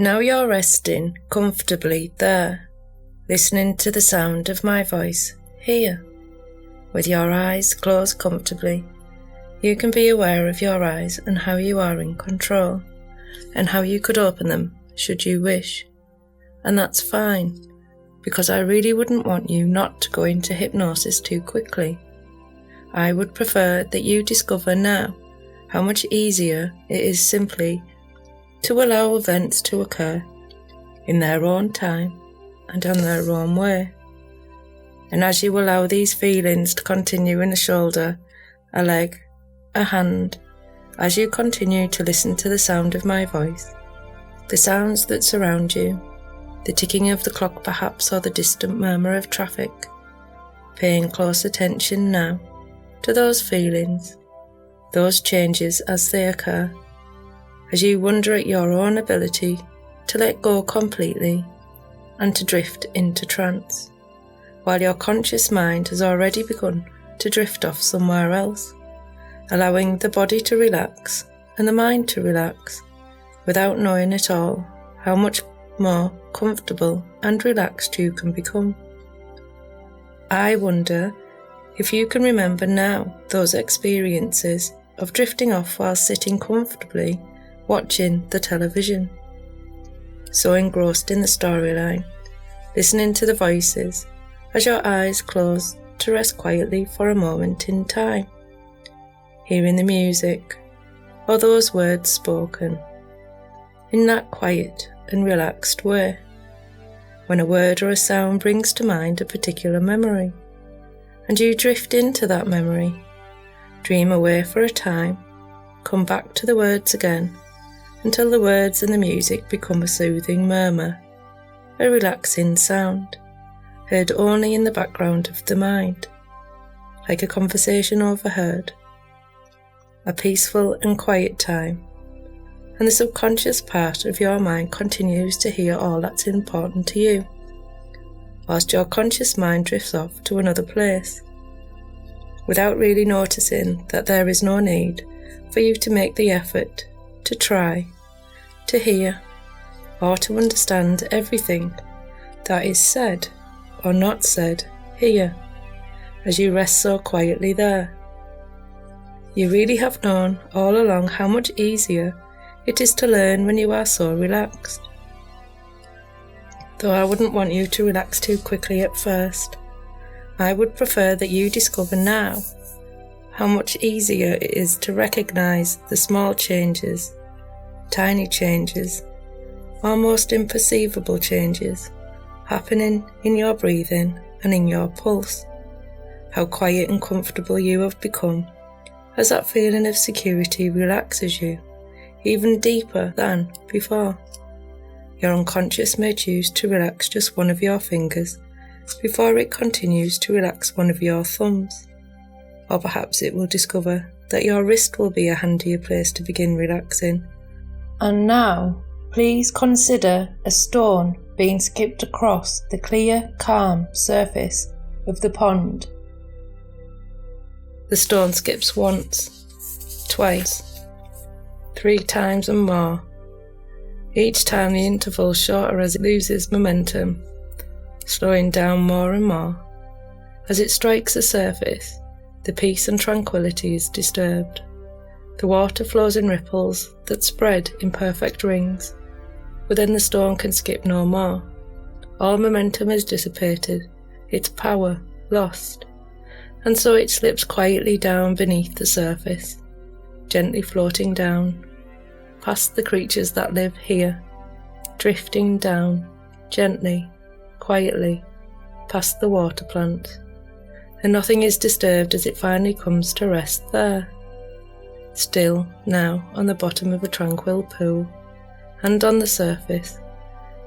Now you're resting comfortably there, listening to the sound of my voice here. With your eyes closed comfortably, you can be aware of your eyes and how you are in control, and how you could open them should you wish. And that's fine, because I really wouldn't want you not to go into hypnosis too quickly. I would prefer that you discover now how much easier it is simply to allow events to occur in their own time and on their own way. And as you allow these feelings to continue in a shoulder, a leg, a hand, as you continue to listen to the sound of my voice, the sounds that surround you, the ticking of the clock perhaps, or the distant murmur of traffic, paying close attention now to those feelings, those changes as they occur, as you wonder at your own ability to let go completely and to drift into trance, while your conscious mind has already begun to drift off somewhere else, allowing the body to relax and the mind to relax, without knowing at all how much more comfortable and relaxed you can become. I wonder if you can remember now those experiences of drifting off while sitting comfortably watching the television, so engrossed in the storyline, listening to the voices as your eyes close to rest quietly for a moment in time, hearing the music or those words spoken in that quiet and relaxed way, when a word or a sound brings to mind a particular memory, and you drift into that memory, dream away for a time, come back to the words again, until the words and the music become a soothing murmur, a relaxing sound, heard only in the background of the mind, like a conversation overheard, a peaceful and quiet time, and the subconscious part of your mind continues to hear all that's important to you, whilst your conscious mind drifts off to another place, without really noticing that there is no need for you to make the effort to try, to hear, or to understand everything that is said or not said here, as you rest so quietly there. You really have known all along how much easier it is to learn when you are so relaxed. Though I wouldn't want you to relax too quickly at first, I would prefer that you discover now how much easier it is to recognize the small changes, tiny changes, almost imperceivable changes happening in your breathing and in your pulse, how quiet and comfortable you have become as that feeling of security relaxes you even deeper than before. Your unconscious may choose to relax just one of your fingers before it continues to relax one of your thumbs, or perhaps it will discover that your wrist will be a handier place to begin relaxing. And now, please consider a stone being skipped across the clear, calm surface of the pond. The stone skips once, twice, 3 times and more, each time the interval shorter as it loses momentum, slowing down more and more. As it strikes the surface, the peace and tranquility is disturbed. The water flows in ripples that spread in perfect rings, but then the stone can skip no more. All momentum is dissipated, its power lost, and so it slips quietly down beneath the surface, gently floating down, past the creatures that live here, drifting down, gently, quietly, past the water plant, and nothing is disturbed as it finally comes to rest there, still now on the bottom of a tranquil pool, and on the surface.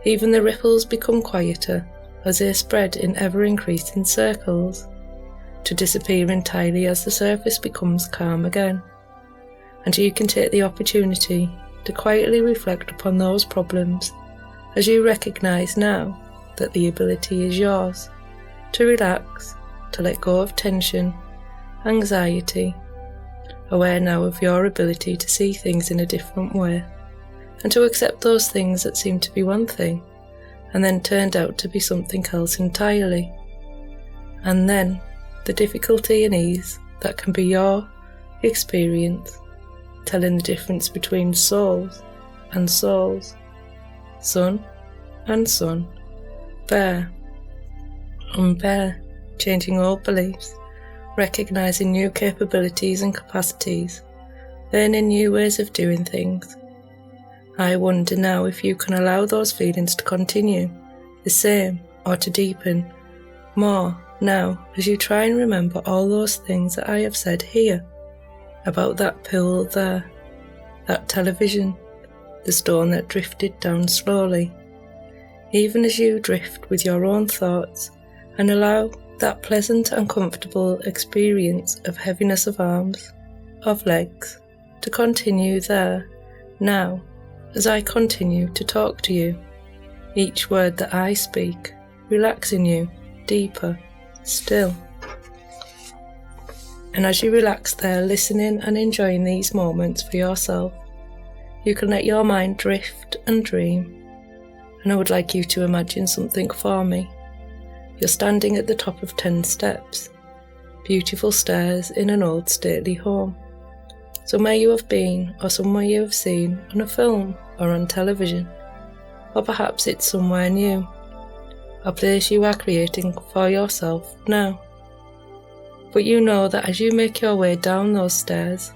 Even the ripples become quieter as they spread in ever-increasing circles, to disappear entirely as the surface becomes calm again, and you can take the opportunity to quietly reflect upon those problems as you recognise now that the ability is yours to relax, to let go of tension, anxiety, aware now of your ability to see things in a different way, and to accept those things that seem to be one thing and then turned out to be something else entirely. And then the difficulty and ease that can be your experience, telling the difference between souls and souls, sun and sun, bear and bear, changing old beliefs, recognizing new capabilities and capacities, learning new ways of doing things. I wonder now if you can allow those feelings to continue the same or to deepen more now as you try and remember all those things that I have said here about that pool there, that television, the stone that drifted down slowly. Even as you drift with your own thoughts and allow that pleasant and comfortable experience of heaviness of arms, of legs, to continue there now as I continue to talk to you, each word that I speak relaxing you deeper still. And as you relax there, listening and enjoying these moments for yourself, you can let your mind drift and dream. And I would like you to imagine something for me. You're standing at the top of 10 steps, beautiful stairs in an old stately home, somewhere you have been or somewhere you have seen on a film or on television, or perhaps it's somewhere new, a place you are creating for yourself now. But you know that as you make your way down those stairs,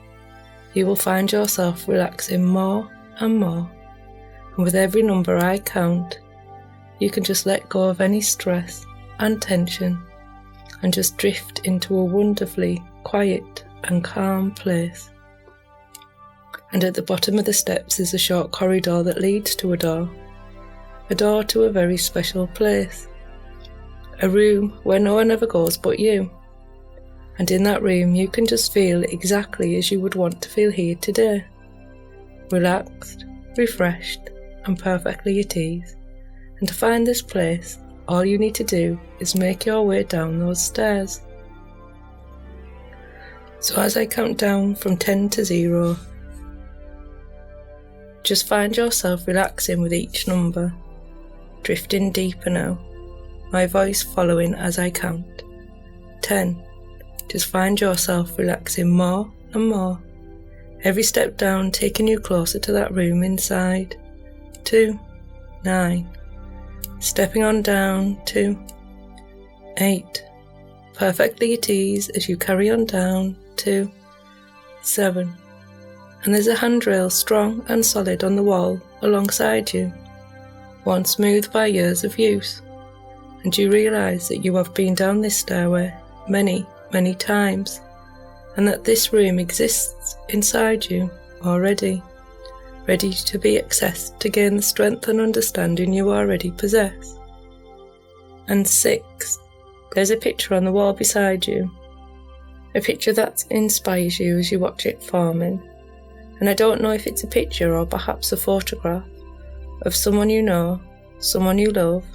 you will find yourself relaxing more and more, and with every number I count, you can just let go of any stress and tension and just drift into a wonderfully quiet and calm place. And at the bottom of the steps is a short corridor that leads to a door to a very special place, a room where no one ever goes but you. And in that room you can just feel exactly as you would want to feel here today, relaxed, refreshed and perfectly at ease. And to find this place, all you need to do is make your way down those stairs. So as I count down from 10 to 0, just find yourself relaxing with each number, drifting deeper now, my voice following as I count. 10. Just find yourself relaxing more and more, every step down taking you closer to that room inside. 2. 9. Stepping on down to 8, perfectly at ease as you carry on down to 7, and there's a handrail strong and solid on the wall alongside you, worn smooth by years of use, and you realise that you have been down this stairway many times, and that this room exists inside you already, ready to be accessed to gain the strength and understanding you already possess. And 6, there's a picture on the wall beside you, a picture that inspires you as you watch it forming. And I don't know if it's a picture or perhaps a photograph of someone you know, someone you love,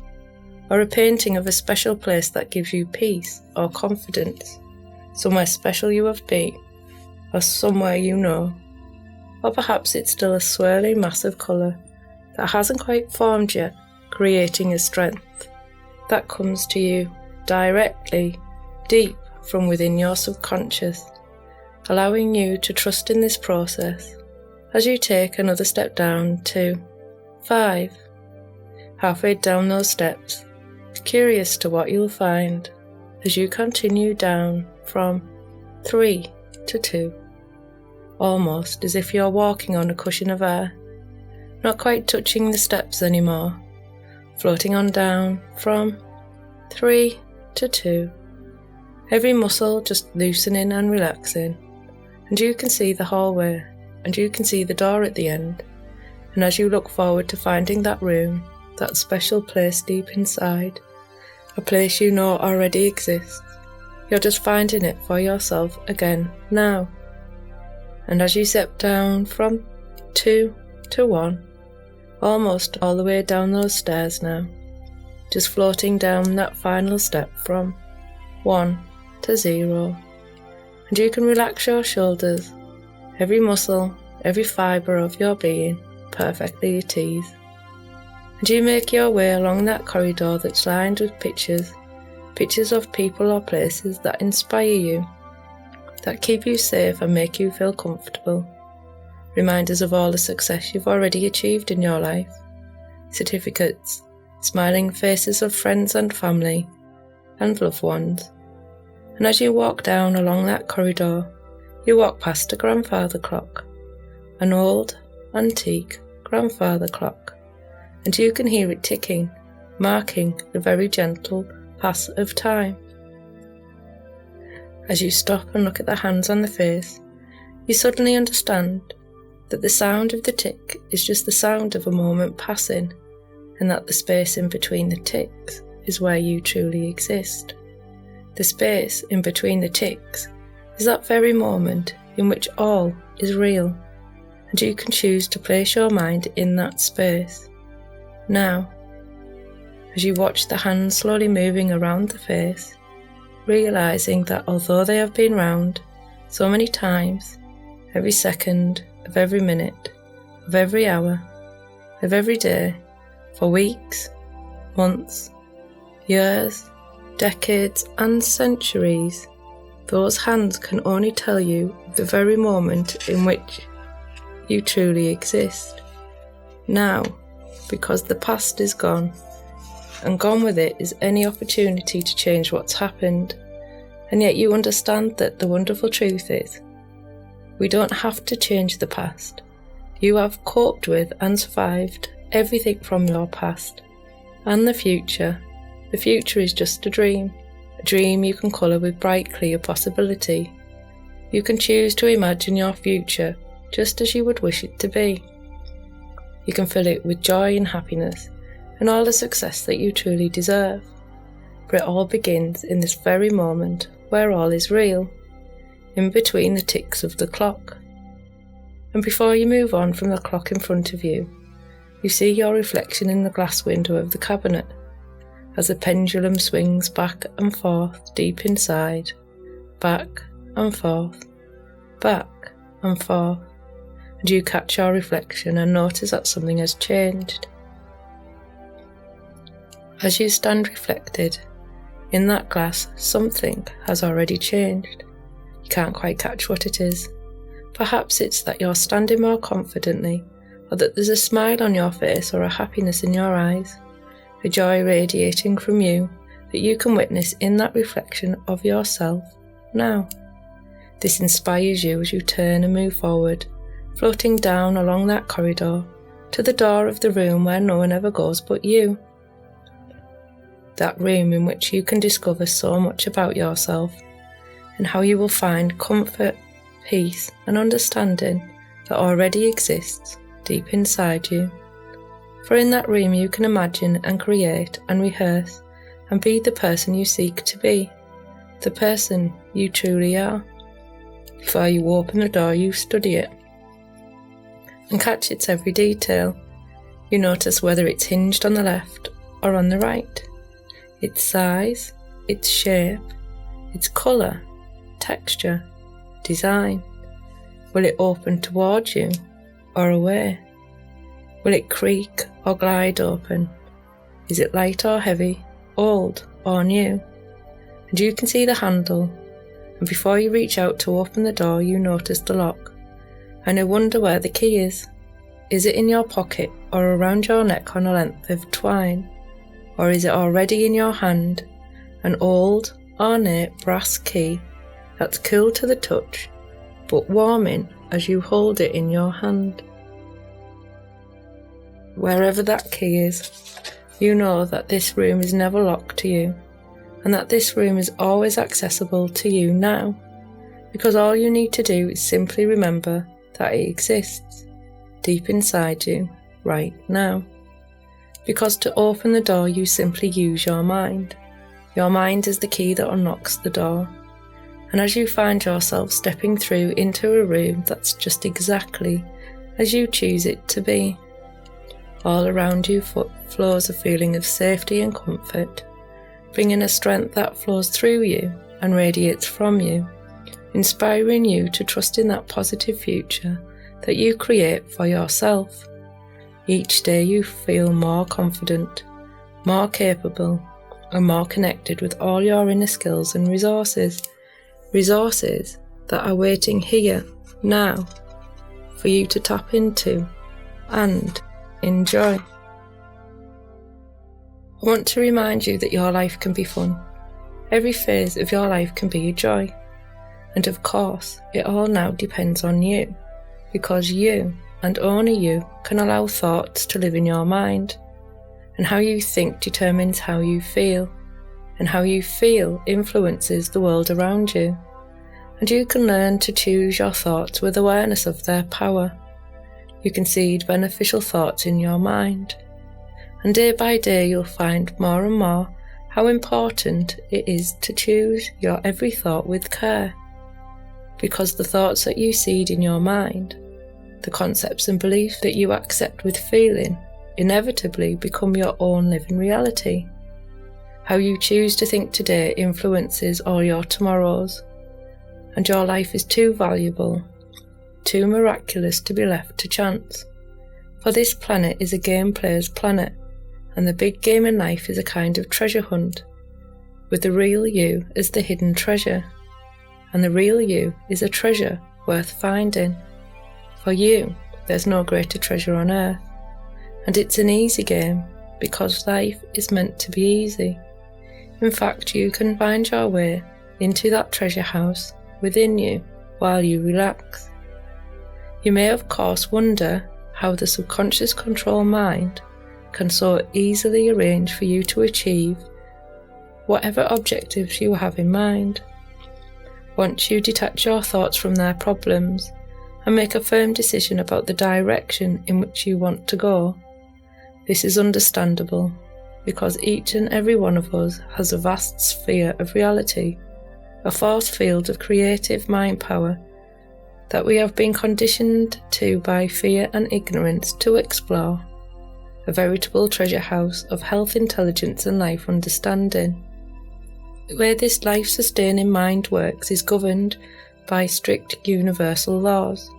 or a painting of a special place that gives you peace or confidence, somewhere special you have been, or somewhere you know. Or perhaps it's still a swirling mass of colour that hasn't quite formed yet, creating a strength that comes to you directly, deep from within your subconscious, allowing you to trust in this process as you take another step down to 5. Halfway down those steps, curious to what you'll find as you continue down from 3 to 2. Almost as if you're walking on a cushion of air, not quite touching the steps anymore, floating on down from 3 to 2, every muscle just loosening and relaxing, and you can see the hallway, and you can see the door at the end, and as you look forward to finding that room, that special place deep inside, a place you know already exists, you're just finding it for yourself again now. And as you step down from 2 to 1, almost all the way down those stairs now, just floating down that final step from 1 to 0, and you can relax your shoulders, every muscle, every fibre of your being perfectly at ease. And you make your way along that corridor that's lined with pictures of people or places that inspire you, that keep you safe and make you feel comfortable. Reminders of all the success you've already achieved in your life, certificates, smiling faces of friends and family and loved ones. And as you walk down along that corridor, you walk past a grandfather clock, an old, antique grandfather clock, and you can hear it ticking, marking the very gentle pass of time. As you stop and look at the hands on the face, you suddenly understand that the sound of the tick is just the sound of a moment passing, and that the space in between the ticks is where you truly exist. The space in between the ticks is that very moment in which all is real, and you can choose to place your mind in that space. Now, as you watch the hands slowly moving around the face, realizing that although they have been round so many times, every second of every minute, of every hour, of every day, for weeks, months, years, decades and centuries, those hands can only tell you the very moment in which you truly exist. Now, because the past is gone, and gone with it is any opportunity to change what's happened, and yet you understand that the wonderful truth is, we don't have to change the past. You have coped with and survived everything from your past, and the future. The future is just a dream you can colour with bright, clear possibility. You can choose to imagine your future just as you would wish it to be. You can fill it with joy and happiness and all the success that you truly deserve. For it all begins in this very moment where all is real, in between the ticks of the clock. And before you move on from the clock in front of you, you see your reflection in the glass window of the cabinet, as the pendulum swings back and forth deep inside, back and forth, back and forth, and you catch your reflection and notice that something has changed. As you stand reflected in that glass, something has already changed. You can't quite catch what it is. Perhaps it's that you're standing more confidently, or that there's a smile on your face or a happiness in your eyes, a joy radiating from you that you can witness in that reflection of yourself now. This inspires you as you turn and move forward, floating down along that corridor to the door of the room where no one ever goes but you. That room in which you can discover so much about yourself and how you will find comfort, peace and understanding that already exists deep inside you. For in that room you can imagine and create and rehearse and be the person you seek to be, the person you truly are. Before you open the door, you study it and catch its every detail. You notice whether it's hinged on the left or on the right, its size, its shape, its colour, texture, design. Will it open towards you or away? Will it creak or glide open? Is it light or heavy, old or new? And you can see the handle, and before you reach out to open the door you notice the lock, and you wonder where the key is. Is it in your pocket or around your neck on a length of twine? Or is it already in your hand, an old, ornate brass key that's cool to the touch, but warming as you hold it in your hand? Wherever that key is, you know that this room is never locked to you, and that this room is always accessible to you now, because all you need to do is simply remember that it exists deep inside you right now. Because to open the door you simply use your mind. Your mind is the key that unlocks the door, and as you find yourself stepping through into a room that's just exactly as you choose it to be, all around you flows a feeling of safety and comfort, bringing a strength that flows through you and radiates from you, inspiring you to trust in that positive future that you create for yourself. Each day you feel more confident, more capable, and more connected with all your inner skills and resources that are waiting here, now, for you to tap into and enjoy. I want to remind you that your life can be fun. Every phase of your life can be a joy. And of course, it all now depends on you, because you, and only you, can allow thoughts to live in your mind. And how you think determines how you feel, and how you feel influences the world around you. And you can learn to choose your thoughts with awareness of their power. You can seed beneficial thoughts in your mind. And day by day you'll find more and more how important it is to choose your every thought with care. Because the thoughts that you seed in your mind, the concepts and beliefs that you accept with feeling, inevitably become your own living reality. How you choose to think today influences all your tomorrows, and your life is too valuable, too miraculous to be left to chance. For this planet is a game player's planet, and the big game in life is a kind of treasure hunt, with the real you as the hidden treasure. And the real you is a treasure worth finding. For you, there's no greater treasure on earth. And it's an easy game, because life is meant to be easy. In fact, you can find your way into that treasure house within you while you relax. You may of course wonder how the subconscious control mind can so easily arrange for you to achieve whatever objectives you have in mind. Once you detach your thoughts from their problems and make a firm decision about the direction in which you want to go, this is understandable, because each and every one of us has a vast sphere of reality, a force field of creative mind power that we have been conditioned to by fear and ignorance to explore, a veritable treasure house of health, intelligence and life understanding. The way this life-sustaining mind works is governed by strict universal laws.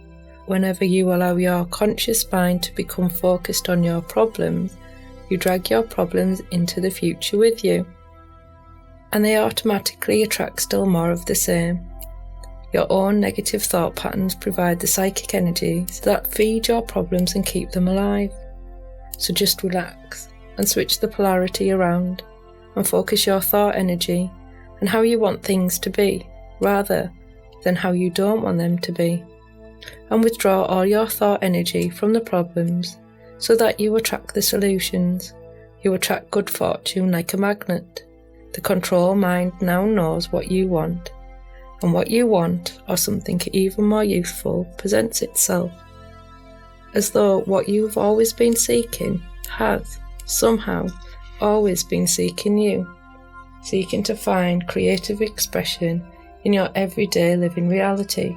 Whenever you allow your conscious mind to become focused on your problems, you drag your problems into the future with you, and they automatically attract still more of the same. Your own negative thought patterns provide the psychic energies that feed your problems and keep them alive. So just relax and switch the polarity around and focus your thought energy on how you want things to be, rather than how you don't want them to be. And withdraw all your thought energy from the problems so that you attract the solutions. You attract good fortune like a magnet. The control mind now knows what you want, and what you want, or something even more useful, presents itself, as though what you've always been seeking has, somehow, always been seeking you, seeking to find creative expression in your everyday living reality.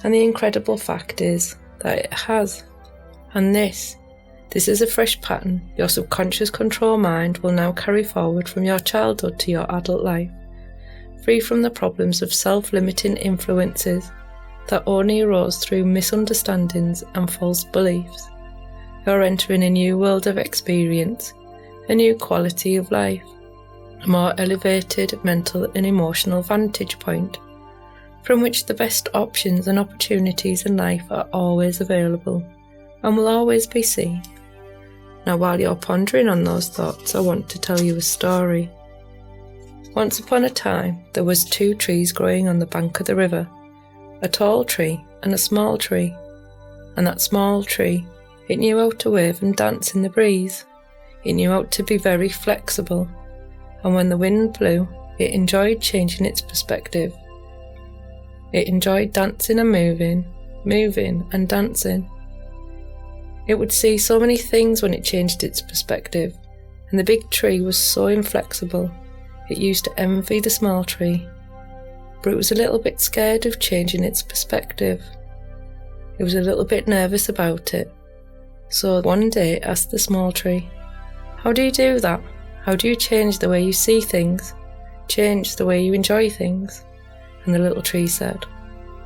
And the incredible fact is that it has. And this is a fresh pattern your subconscious control mind will now carry forward from your childhood to your adult life, free from the problems of self-limiting influences that only arose through misunderstandings and false beliefs. You're entering a new world of experience, a new quality of life, a more elevated mental and emotional vantage point, from which the best options and opportunities in life are always available and will always be seen. Now, while you're pondering on those thoughts, I want to tell you a story. Once upon a time, there was 2 trees growing on the bank of the river, a tall tree and a small tree. And that small tree, it knew how to wave and dance in the breeze. It knew how to be very flexible, and when the wind blew, it enjoyed changing its perspective. It enjoyed dancing and moving and dancing. It would see so many things when it changed its perspective, and the big tree was so inflexible, it used to envy the small tree, but it was a little bit scared of changing its perspective. It was a little bit nervous about it, so one day it asked the small tree, "How do you do that? How do you change the way you see things, change the way you enjoy things?" And the little tree said,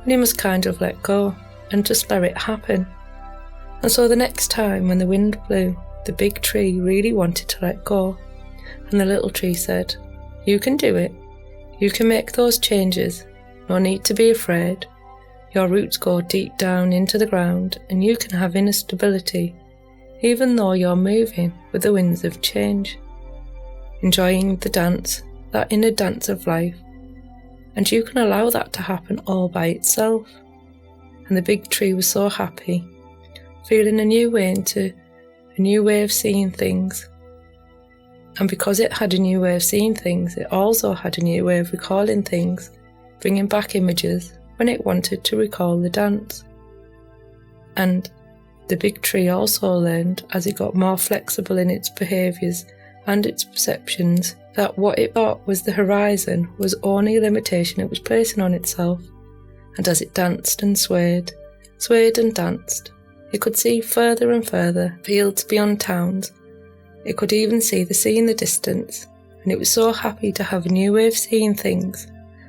"You must kind of let go and just let it happen. And so the next time when the wind blew, the big tree really wanted to let go, and the little tree said, "You can do it. You can make those changes. No need to be afraid. Your roots go deep down into the ground, and you can have inner stability, even though you're moving with the winds of change, enjoying the dance, that inner dance of life, and you can allow that to happen all by itself." And the big tree was so happy, feeling a new way of seeing things. And because it had a new way of seeing things, it also had a new way of recalling things, bringing back images when it wanted to recall the dance. And the big tree also learned, as it got more flexible in its behaviours and its perceptions, that what it thought was the horizon was only a limitation it was placing on itself. And as it danced and swayed and danced, it could see further and further, fields beyond towns. It could even see the sea in the distance, and it was so happy to have a new way of seeing things,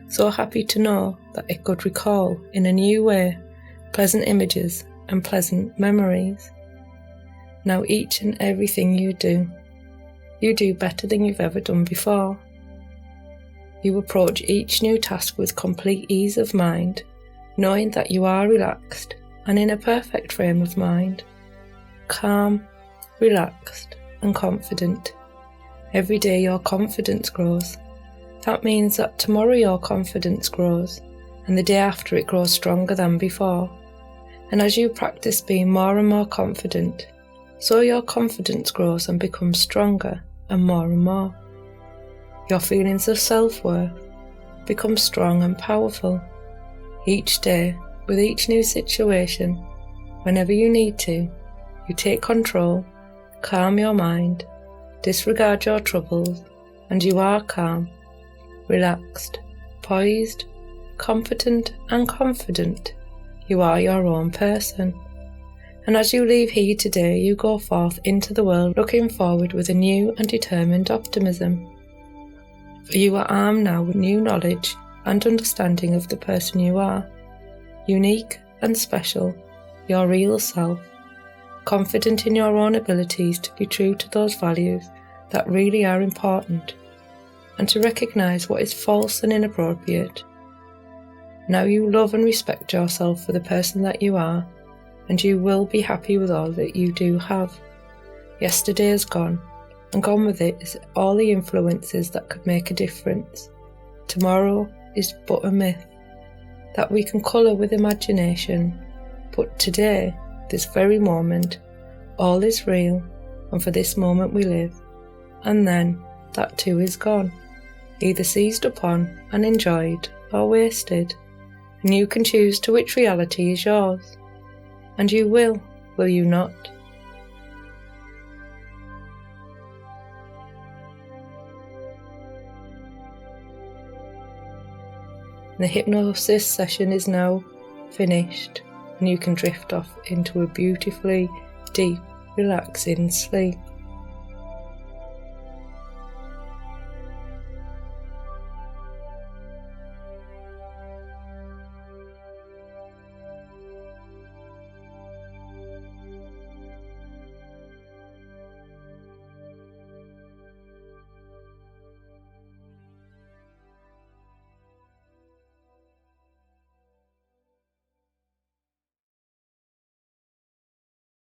so happy to know that it could recall in a new way pleasant images and pleasant memories. Now each and everything you do better than you've ever done before. You approach each new task with complete ease of mind, knowing that you are relaxed and in a perfect frame of mind, calm, relaxed and confident. Every day your confidence grows. That means that tomorrow your confidence grows, and the day after it grows stronger than before. And as you practice being more and more confident, so your confidence grows and becomes stronger and more. Your feelings of self-worth become strong and powerful. Each day, with each new situation, whenever you need to, you take control, calm your mind, disregard your troubles, and you are calm, relaxed, poised, competent and confident. You are your own person. And as you leave here today, you go forth into the world looking forward with a new and determined optimism. For you are armed now with new knowledge and understanding of the person you are, unique and special, your real self, confident in your own abilities to be true to those values that really are important, and to recognise what is false and inappropriate. Now you love and respect yourself for the person that you are, and you will be happy with all that you do have. Yesterday is gone, and gone with it is all the influences that could make a difference. Tomorrow is but a myth that we can colour with imagination, but today, this very moment, all is real, and for this moment we live, and then that too is gone, either seized upon and enjoyed or wasted, and you can choose to which reality is yours, and you will you not? The hypnosis session is now finished, and you can drift off into a beautifully deep, relaxing sleep.